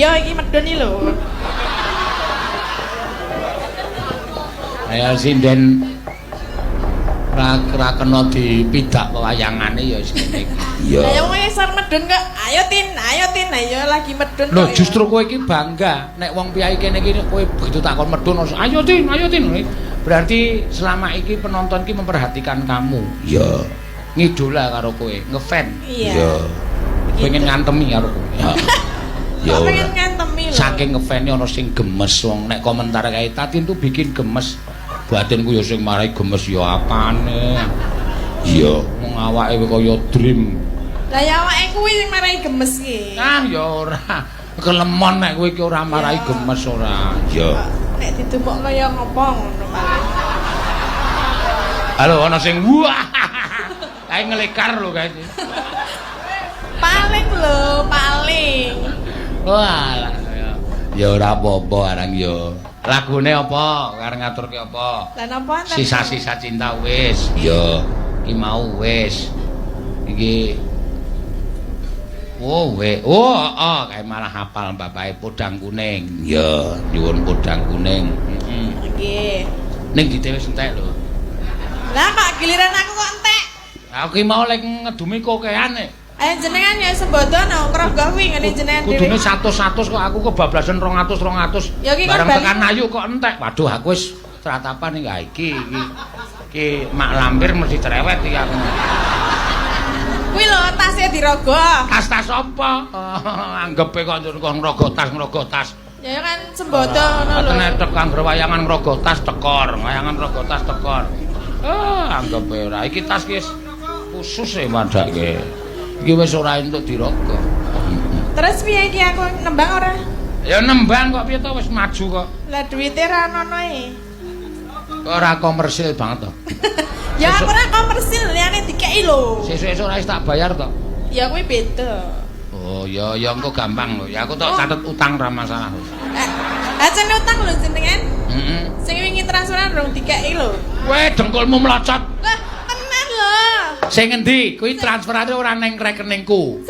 iya iki medun iki lho. Ayo sinden ra kena dipidak pewayangane ya sing ngene iki. Iya. Ayo wong isar medun kok. Ayo Tin. Ayo lagi medun. Lho justru kowe iki bangga nek wong piyai kene iki kowe begitu takon medun ayo Tin. Berarti selama iki penonton iki memperhatikan kamu. Iya. Ngidola karo kowe, ngefan. Iya. Pengen ngantemi karo kowe. Ya pengen ngantemi lho. Saking ngefane ana sing gemes wong nek komentar kae Tatin tuh bikin gemes. Batinku ya sing marai gemes ya apane. Iya, wong awake kaya dream. Lah ya awake kuwi sing marai gemes iki. Ah ya ora. Kelemon nek kowe iki ora marai gemes ora. Iya. Nek ditumpuk kaya ngopo ngono paling. Halo ana sing wah. Kae ngelekar lho kae. Paling lho, paling. Wah. Ya ora apa-apa arang ya. Lagune apa? Arep ngaturke apa? Lah napa enten? Sisa-sisa cinta wis. Ya, iki mau wis. Iki kayak malah hafal bapake podang kuning. Ya, nyuwun podang kuning. Heeh. Nggih. Ning dite wis entek lho. Lah kok giliran aku kok entek? Aku ki mau lek ngedumi kokean nek. Ayo jenengan ya sembodo nang krogo kuwi ngene jenengan dhewe. Kudune 100 kok aku kebablasan 200. Ya iki bareng tekan ayu kok entek. Waduh aku wis tratapan iki mak lampir mesti cerewet iki aku. Kuwi lho tasnya dirogo. Tas apa? Anggepe kok ngrogo tas. Ya kan sembodo ngono lho. Tenetek kanggo wayangan ngrogo tas tekor, wayangan ngrogo tas tekor. Anggepe ora iki tas ki khusus e madake. Iki wis ora entuk dirogo. Terus piye iki aku nembang ora? Ya nembang kok piye to wis maju kok. Lah duwite ra ono e. Ora komersil banget to. Ya aku ora komersil liyane dikeki lho. Sesuk ora wis tak bayar to. Ya kuwi beda. Oh, ya engko gampang lho. Ya aku tok catet utang ra masalah. Ajeng utang lho jenengan. Heeh. Sing wingi transferan rong dikeki lho. Kowe dengkulmu melocot. Lah tenan lho. Sing endi? Kuwi transferane ora nang rekeningku.